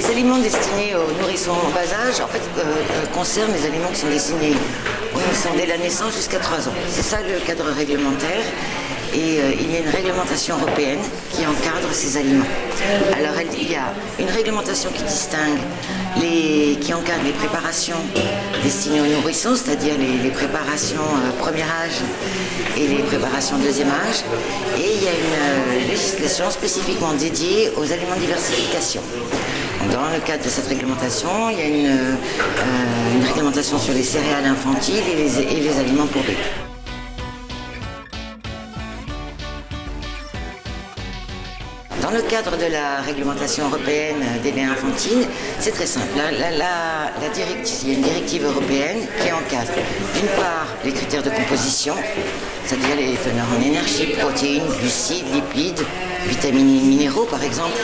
Les aliments destinés aux nourrissons en bas âge, en fait, concernent les aliments qui sont destinés aux nourrissons dès la naissance jusqu'à 3 ans. C'est ça le cadre réglementaire. Et il y a une réglementation européenne qui encadre ces aliments. Alors il y a une réglementation qui distingue, qui encadre les préparations destinées aux nourrissons, c'est-à-dire les préparations premier âge et les préparations deuxième âge. Et il y a une législation spécifiquement dédiée aux aliments de diversification. Dans le cadre de cette réglementation, il y a une réglementation sur les céréales infantiles et les aliments pour bébés. Dans le cadre de la réglementation européenne des laits infantiles, c'est très simple. Il y a une directive européenne qui encadre d'une part les critères de composition, c'est-à-dire les teneurs en énergie, protéines, glucides, lipides, vitamines et minéraux par exemple.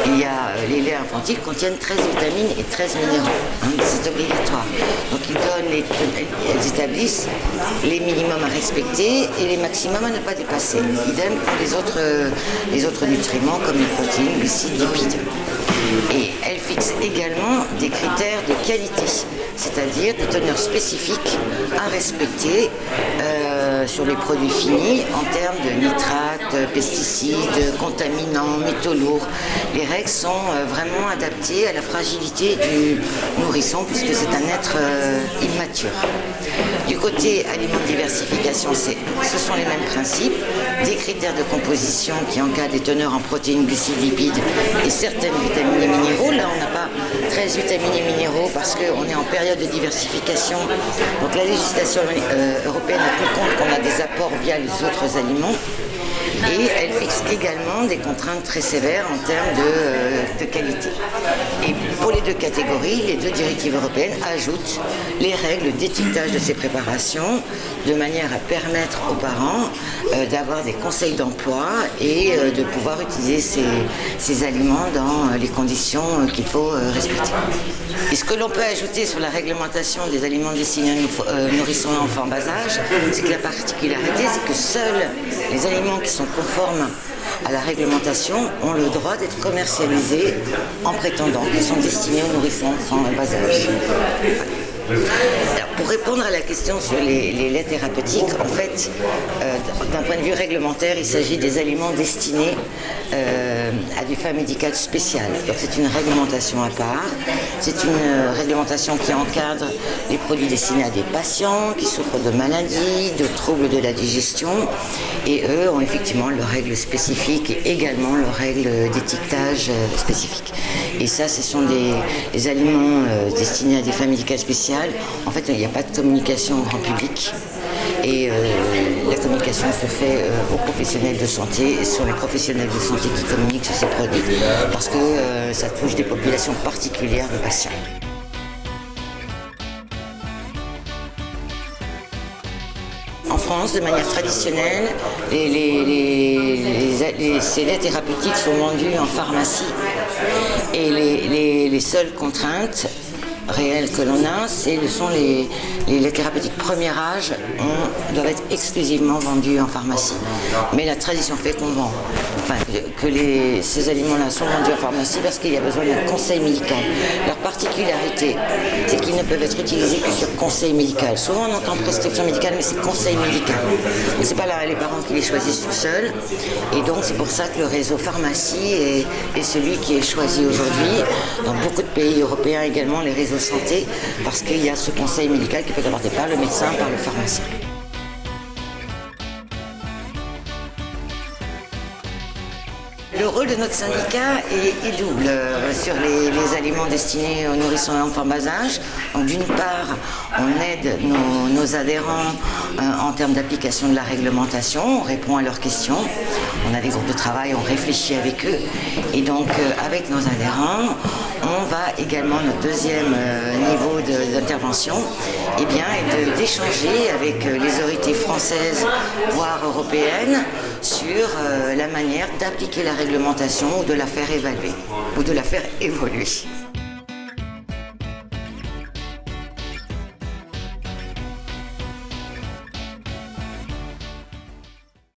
Il y a les laits infantiles contiennent 13 vitamines et 13 minéraux. C'est obligatoire. Donc ils établissent les minimums à respecter et les maximums à ne pas dépasser. Idem pour les autres nutriments comme les protéines, glucides, lipides. Et elle fixe également des critères de qualité, c'est-à-dire des teneurs spécifiques à respecter sur les produits finis en termes de nitrates, pesticides, contaminants, métaux lourds. Les règles sont vraiment adaptées à la fragilité du nourrisson puisque c'est un être immature. Du côté aliments de diversification, ce sont les mêmes principes, des critères de composition qui encadrent les teneurs en protéines, glucides, lipides et certaines vitamines et minéraux. Là, on n'a pas 13 vitamines et minéraux parce qu'on est en période de diversification. Donc la législation européenne a pris compte qu'on a des apports via les autres aliments. Et elle fixe également des contraintes très sévères en termes de qualité. Et pour les deux catégories, les deux directives européennes ajoutent les règles d'étiquetage de ces préparations de manière à permettre aux parents d'avoir des conseils d'emploi et de pouvoir utiliser ces aliments dans les conditions qu'il faut respecter. Et ce que l'on peut ajouter sur la réglementation des aliments destinés aux nourrissons et enfants en bas âge, c'est que la particularité, c'est que seuls les aliments qui sont conformes à la réglementation ont le droit d'être commercialisés en prétendant qu'ils sont destinés aux nourrissons enfants en bas âge. Alors, pour répondre à la question sur les laits thérapeutiques, en fait, d'un point de vue réglementaire, il s'agit des aliments destinés à des fins médicales spéciales. Donc c'est une réglementation à part. C'est une réglementation qui encadre les produits destinés à des patients qui souffrent de maladies, de troubles de la digestion. Et eux ont effectivement leurs règles spécifiques et également leurs règles d'étiquetage spécifiques. Et ça, ce sont des aliments destinés à des fins médicales spéciales. En fait, il n'y a pas de communication au grand public et la communication se fait aux professionnels de santé et sur les professionnels de santé qui communiquent sur ces produits parce que ça touche des populations particulières de patients. En France, de manière traditionnelle, ces laits thérapeutiques sont vendus en pharmacie et les seules contraintes réelles que l'on a, ce sont les laits thérapeutiques premier âge doivent être exclusivement vendus en pharmacie. Mais la tradition fait qu'on vend, ces aliments-là sont vendus en pharmacie parce qu'il y a besoin d'un conseil médical. Leur particularité, c'est qu'ils ne peuvent être utilisés que sur conseil médical. Souvent on entend prescription médicale, mais c'est conseil médical. Ce n'est pas les parents qui les choisissent tout seuls. Et donc c'est pour ça que le réseau pharmacie est celui qui est choisi aujourd'hui. Dans beaucoup de pays européens également, les réseaux santé, parce qu'il y a ce conseil médical qui peut être apporté par le médecin, par le pharmacien. Le rôle de notre syndicat est double sur les aliments destinés aux nourrissons et enfants bas âge. D'une part, on aide nos adhérents en termes d'application de la réglementation, on répond à leurs questions, on a des groupes de travail, on réfléchit avec eux. Et donc, avec nos adhérents, on va également, notre deuxième niveau d'intervention, est d'échanger avec les autorités françaises, voire européennes, sur la manière d'appliquer la réglementation ou de la faire évaluer, ou de la faire évoluer.